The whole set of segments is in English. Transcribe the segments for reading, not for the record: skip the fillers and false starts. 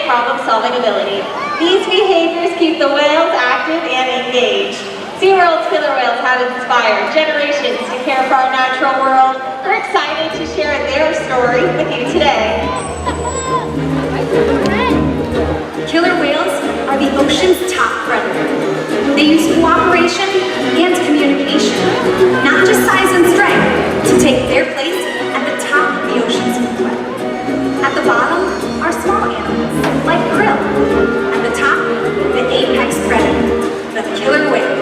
and problem-solving ability. These behaviors keep the whales active and engaged. SeaWorld's killer whales have inspired generations to care for our natural world. We're excited to share their story with you today. Killer whales are the ocean's top predator. They use cooperation and communication, not just size and strength, to take their place at the top of the ocean's food web. At the bottom are small animals, like krill. At the top, the apex predator, the killer whale.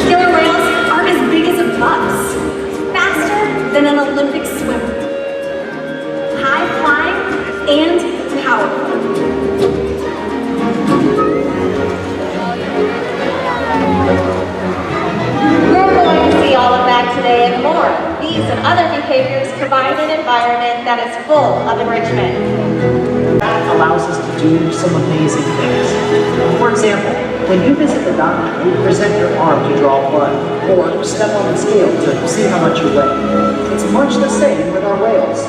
Killer whales are as big as a bus, faster than an Olympic swimmer, high-flying and powerful. We're going to see all of that today and more. These and other behaviors provide an environment that is full of enrichment. That allows us to do some amazing things. For example, when you visit the doctor, you present your arm to draw blood, or step on the scale to see how much you weigh. It's much the same with our whales.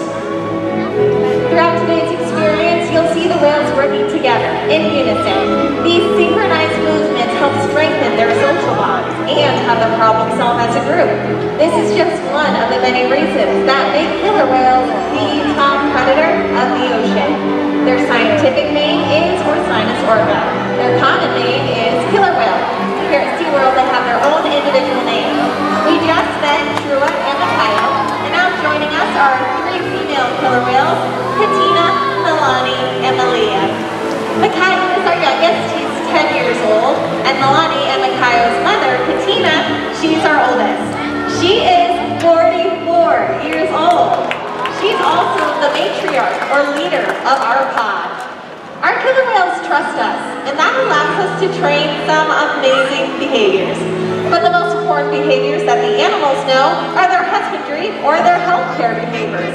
Throughout today's experience, you'll see the whales working together in unison. These synchronized movements help strengthen their social bonds and how they problem solve as a group. This is just one of the many reasons that make killer whales the top predator of the ocean. Their scientific name is Orca. Their common name is killer whale. Here at SeaWorld, they have their own individual names. We just met Roma and Mongkol, and now joining us are three female killer whales, Katina, Milani, and Malia. Mongkol is our youngest, he's 10 years old, and Milani and Mongkol's mother, Katina, she's our oldest. She is 44 years old. She's also the matriarch or leader of our pod. Our killer whales trust us, and that allows us to train some amazing behaviors. But the most important behaviors that the animals know are their husbandry or their healthcare behaviors.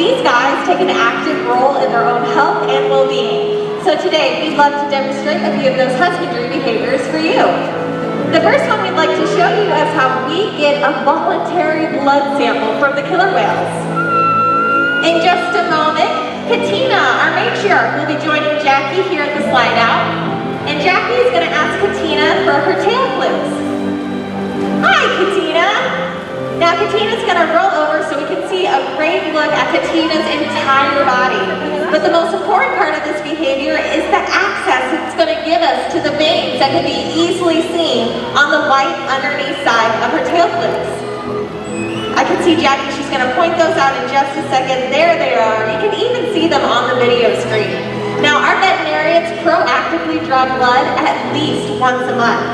These guys take an active role in their own health and well-being. So today, we'd love to demonstrate a few of those husbandry behaviors for you. The first one we'd like to show you is how we get a voluntary blood sample from the killer whales. In just a moment, Katina, our matriarch, will be joining Jackie here at the slide out. And Jackie is going to ask Katina for her tail flips. Hi, Katina. Now Katina's going to roll over so we can see a great look at Katina's entire body. But the most important part of this behavior is the access it's going to give us to the veins that can be easily seen on the white underneath side of her tail flips. I can see Jackie, she's going to point those out in just a second. There they are. You can even see them on the video screen. Now our veterinarians proactively draw blood at least once a month.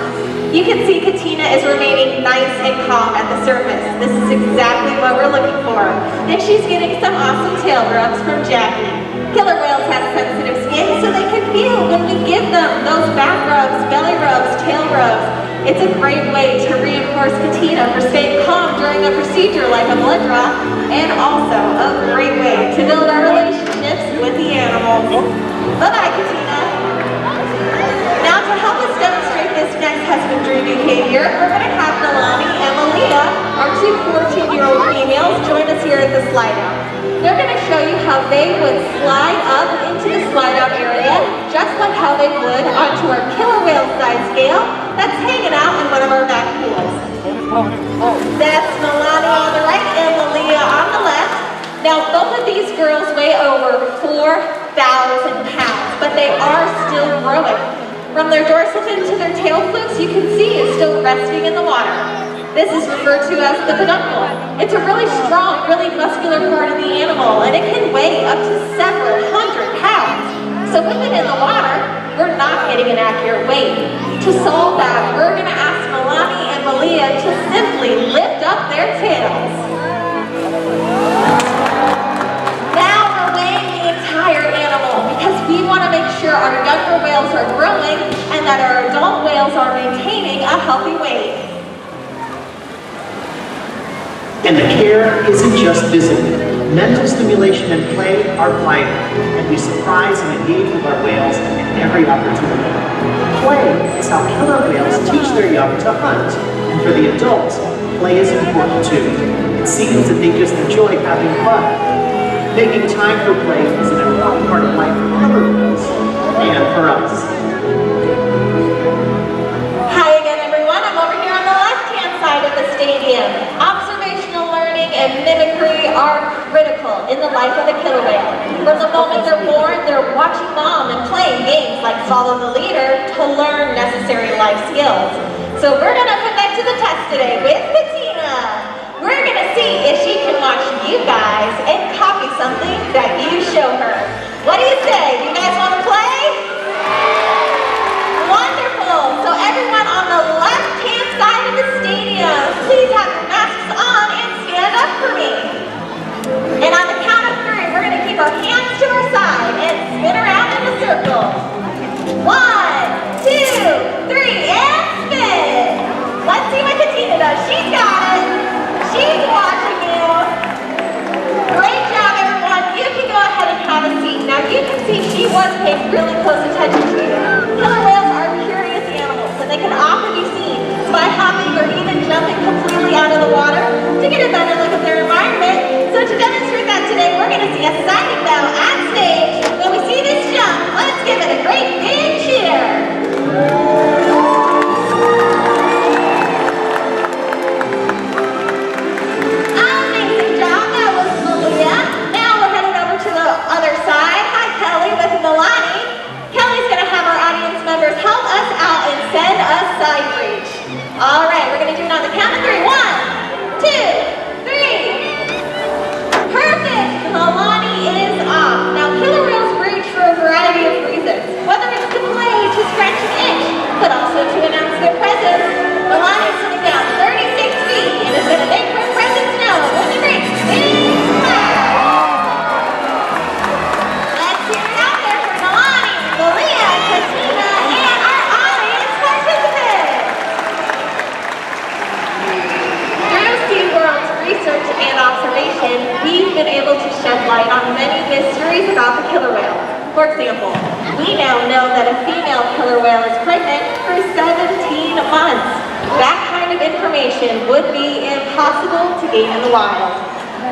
You can see Katina is remaining nice and calm at the surface. This is exactly what we're looking for. And she's getting some awesome tail rubs from Jackie. Killer whales have sensitive skin, so they can feel when we give them those back rubs, belly rubs, tail rubs. It's a great way to reinforce Katina for staying calm during a procedure like a blood draw, and also a great way to build our relationships with the animals. Bye-bye, Katina. Now to help us demonstrate this next husbandry behavior, we're going to have Milani and Malia, our two 14-year-old females, join us here at the slide out. They're going to show you how they would slide up into the slide out area, just like how they would onto our killer whale size scale that's hanging out in one of our back pools. That's Milani on the right and Malia on the left. Now both of these girls weigh over 4,000 pounds, but they are still growing. From their dorsal fin to their tail flukes, you can see it's still resting in the water. This is referred to as the peduncle. It's a really strong, really muscular part of the animal, and it can weigh up to several hundred pounds. So with it in the water, we're not getting an accurate weight. To solve that, we're going to ask Milani and Malia to simply lift up their tails. Now we're weighing the entire animal because we want to make sure our younger whales are growing and that our adult whales are maintaining a healthy weight. And the care isn't just physical. Mental stimulation and play are vital, and we surprise and engage with our whales at every opportunity. Play is how killer whales teach their young to hunt, and for the adults, Play is important too. It seems that they just enjoy having fun. Making time for play is an important part of life for killer whales and for us. Hi again, everyone. I'm over here on the left-hand side of the stadium. Observational learning and mimicry are critical in the life of the killer whale. From the moment they're born, they're watching mom and playing games like Follow the Leader to learn necessary life skills. So we're going to put that to the test today with Bettina. We're going to see if she can watch you guys and copy something that you show her. What do you say? You guys want to play? Wonderful. So everyone on the left-hand side of the stadium, please have your masks on and stand up for me. And on the count of 3, we're going to keep our hands to our side and spin around in a circle. 1, 2, 3, and spin. Let's see what Katina does. She's got it. She's watching you. Great job, everyone. You can go ahead and have a seat. Now you can see she was paying really close attention to you. Killer whales are curious animals, and they can often be seen by hopping or even jumping completely out of the water to get a better look at their environment. So to demonstrate that today, we're going to see a sighting bell on stage. When we see this jump, let's give it a great big cheer. Amazing job, that was Malia. Now we're headed over to the other side. Hi, Kelly with Milani. Kelly's going to have our audience members help us out and send us side reach. All right, we're going to do it on the count of 3. 1, 2, 3. Perfect. Milani is off. Now, killer whales breach for a variety of reasons, whether it's to play, to scratch an itch, but also to announce their presence. Milani's sitting down 36 feet and is going to make her presence known with a great big clap. Let's hear it out there for Milani, Malia, Katina, and our audience participants. Through SeaWorld's research and observation, we've been able to shed light on many mysteries about the killer whale. For example, we now know that a female killer whale is pregnant for 17 months. That kind of information would be impossible to gain in the wild.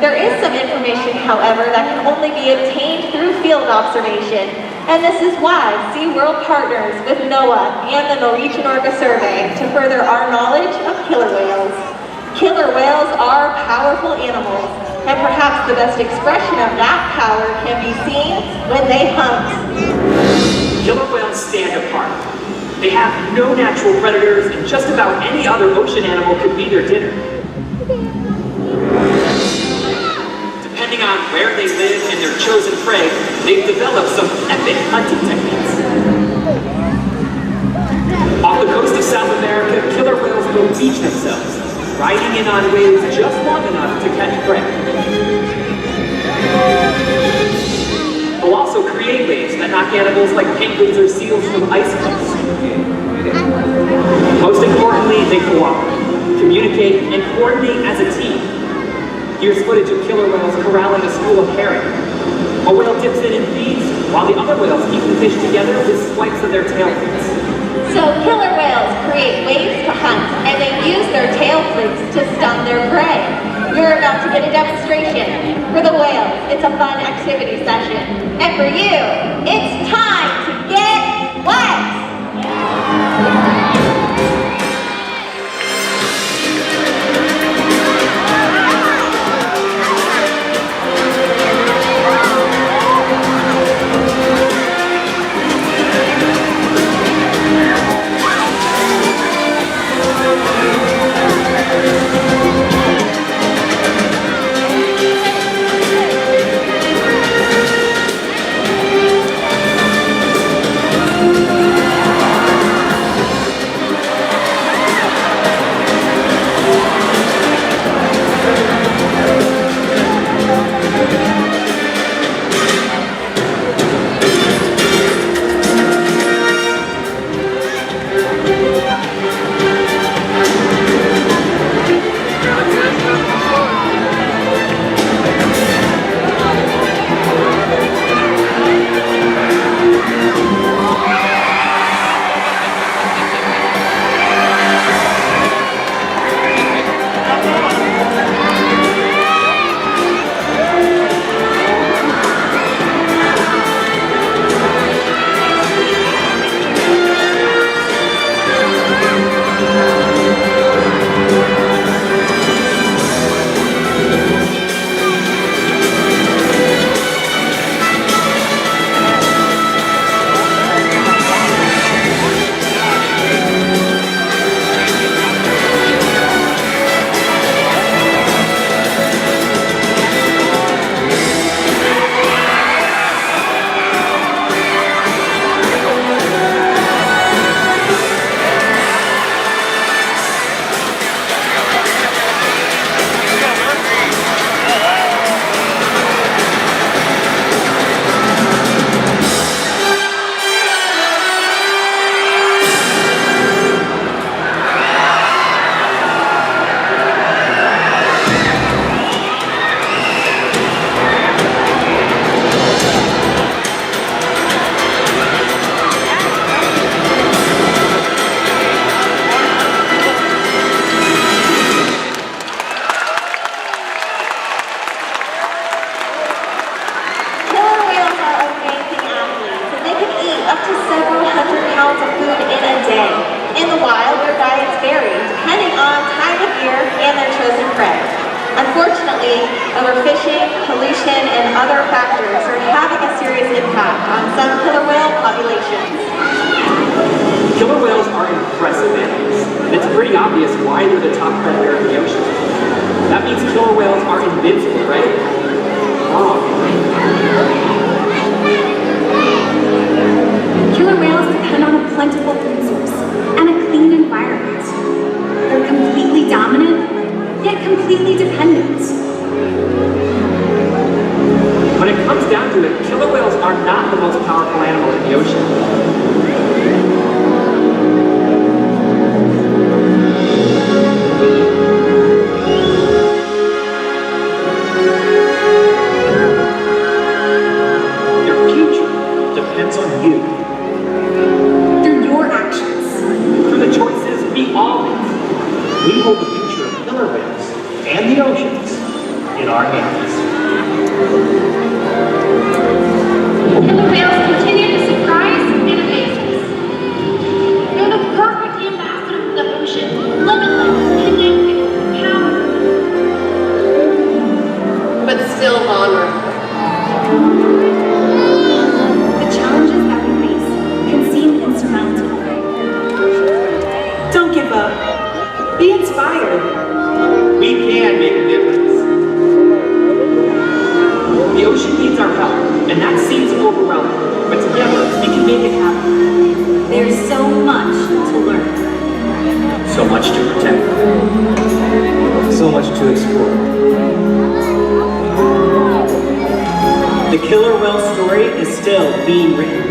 There is some information, however, that can only be obtained through field observation, and this is why SeaWorld partners with NOAA and the Norwegian Orca Survey to further our knowledge of killer whales. Killer whales are powerful animals, and perhaps the best expression of that power can be seen when they hunt. Killer whales stand apart. They have no natural predators, and just about any other ocean animal could be their dinner. Depending on where they live and their chosen prey, they've developed some epic hunting techniques. Off the coast of South America, killer whales will beach themselves, riding in on waves just long enough to catch prey. They'll also create waves that knock animals like penguins or seals from ice cliffs. Most importantly, they cooperate, communicate, and coordinate as a team. Here's footage of killer whales corralling a school of herring. A whale dips in and feeds, while the other whales eat the fish together with swipes of their tail fins. So killer whales create waves to hunt, and they use their tail flukes to stun their prey. You're about to get a demonstration. For the whales, it's a fun activity session. And for you, it's time to get wet! pounds of food in a day. In the wild, their diets vary depending on time of year and their chosen prey. Unfortunately, overfishing, pollution, and other factors are having a serious impact on some killer whale populations. Killer whales are impressive animals, and it's pretty obvious why they're the top predator in the ocean. That means killer whales are invincible, right? Wrong. Killer whales depend on a plentiful food source and a clean environment. They're completely dominant, yet completely dependent. When it comes down to it, killer whales are not the most powerful animal in the ocean. Your future depends on you. Through your actions. Through the choices we all make. We hold the future of killer whales and the oceans in our hands. Killer whales continue to surprise and amaze us. They're the perfect ambassador of the ocean, limitless, connected, powerful, but still honorable. The challenges that we face can seem insurmountable. Don't give up. Be inspired. We can make a difference. The ocean needs our help, and that seems overwhelming. But together, we can make it happen. There's so much to learn. So much to protect. So much to explore. The killer whale story is still being written,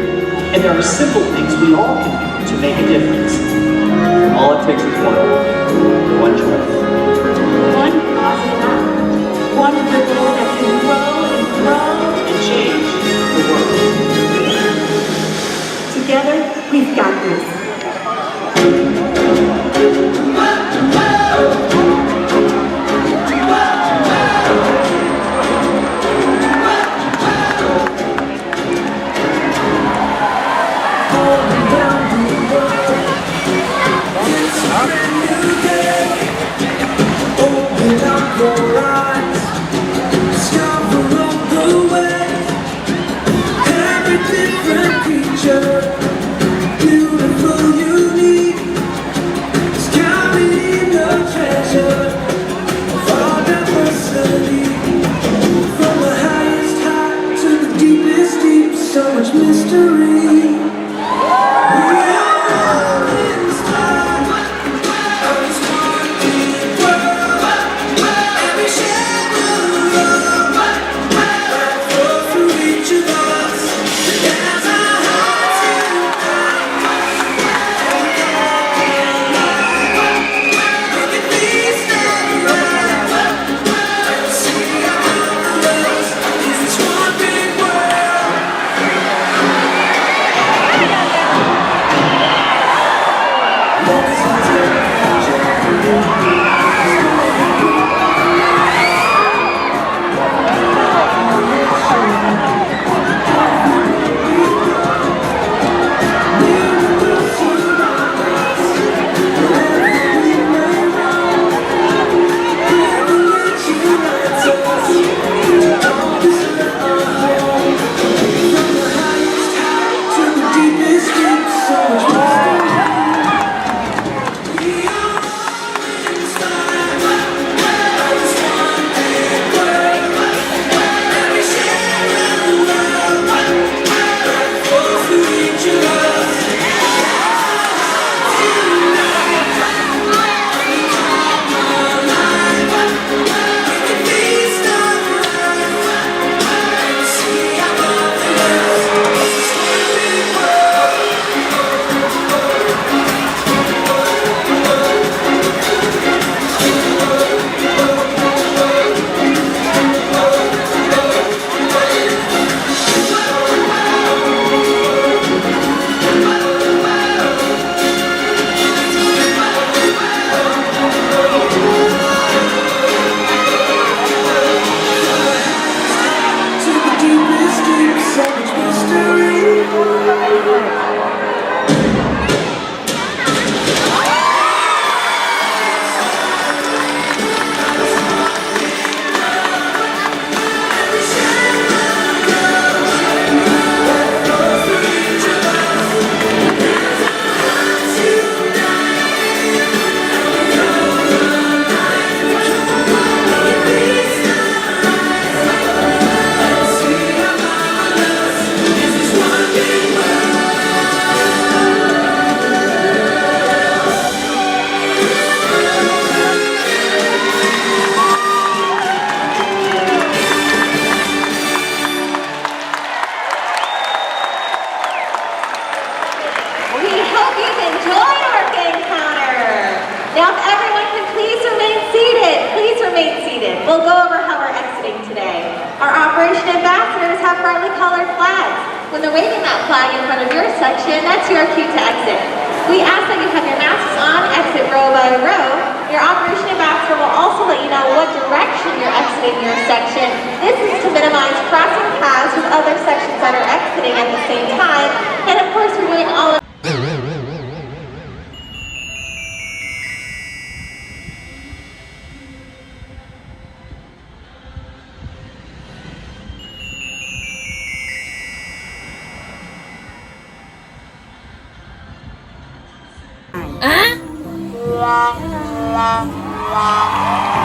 and there are simple things we all can do to make a difference. All it takes is one choice. One positive act. One ripple that can grow and grow. And change the world. Together, we've got this. Open up your eyes. have brightly colored flags. When they're waving that flag in front of your section, that's your cue to exit. We ask that you have your masks on, exit row by row. Your operation ambassador will also let you know what direction you're exiting your section. This is to minimize crossing paths with other sections that are exiting at the same time. And of course, we're doing all of Huh?